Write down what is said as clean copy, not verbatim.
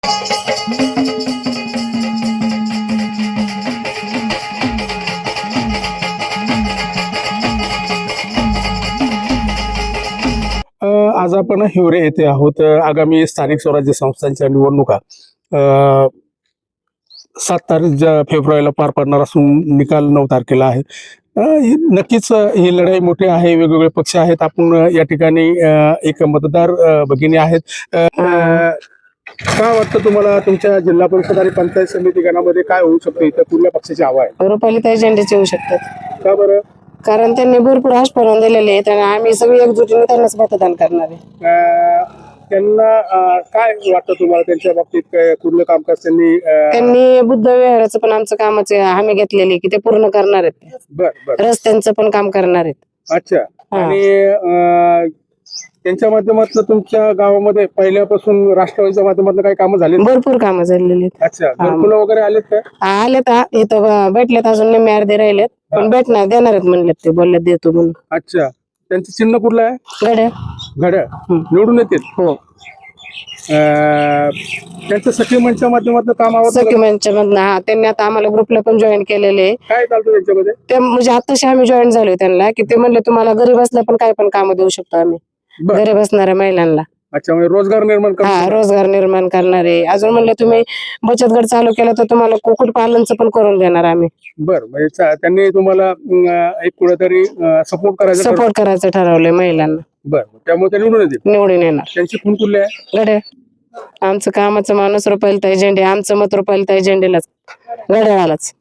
आज आपण हिवरे येथे आहोत. आगामी स्थानिक स्वराज्य संस्थांच्या निवडणुका 7 फेब्रुवारीला पार पडणार असून निकाल 9 तारखेला आहे. नक्कीच ही लढाई मोठी आहे. वेगवेगळे पक्ष आहेत. आपण या ठिकाणी एक मतदार भगिनी आहेत. काय वाटतं तुम्हाला, तुमच्या जिल्हा परिषद आणि पंचायत समिती गणामध्ये काय होऊ शकतं? इथं कुठल्या पक्षाची हवा आहे? रुपालीताई झेंडेचे येऊ शकतात. का बरं? कारण त्यांनी भरपूर आश्वासन दिलेले आहेत आणि आम्ही सगळी एकजुटीने त्यांनाच मतदान करणार आहे. त्यांना काय वाटतं तुम्हाला, त्यांच्या बाबतीत काय कुठलं कामकाज त्यांनी बुद्ध विहाराचं पण आमचं कामाचे हमी घेतलेली की ते पूर्ण करणार आहेत. बर रस्त्यांचं पण काम करणार आहेत. अच्छा. आणि त्यांच्या माध्यमातून तुमच्या गावामध्ये पहिल्यापासून राष्ट्रवादीच्या माध्यमातून काही कामं झाली? भरपूर कामं झालेली आहेत. अच्छा. घरकुलं वगैरे आलेत का? आलेत इथं भेटलेत, अजून निम्मे अर्धे राहिलेत पण भेटणार देणार आहेत म्हणलेत, ते बोलले देतो म्हणून. अच्छा. त्यांचं चिन्ह कुठलं आहे? घड्याळ. घड्याळ निवडून येतील? हो. त्यांचं सखी मंचच्या माध्यमातून काम आवडतं? सखी मंचच्या मधनं त्यांनी आता आम्हाला ग्रुपला पण जॉईन केलेले. काय चालतं त्यांच्यामध्ये? ते म्हणजे आताशी आम्ही जॉईन झालोय त्यांना, की ते म्हणले तुम्हाला घरी बसल्या पण काय पण काम देऊ शकतो आम्ही घरी बसणाऱ्या महिलांना. अच्छा. म्हणजे रोजगार निर्माण रोजगार निर्माण करणारे. अजून म्हणले तुम्ही बचत गट चालू केला तर तुम्हाला कुक्कुट पालनचं पण करून देणार आम्ही. बर. म्हणजे त्यांनी तुम्हाला एक कुठेतरी सपोर्ट करायचं ठरवलंय महिलांना. बर. त्यामुळे ते निवडून येणार. त्यांची खून कुठली आहे? घड्याळ. आमचं कामाचं माणूस रुपालीताई झेंडे. आमचं मत रुपालीताई झेंडेलाच, घड्याळालाच.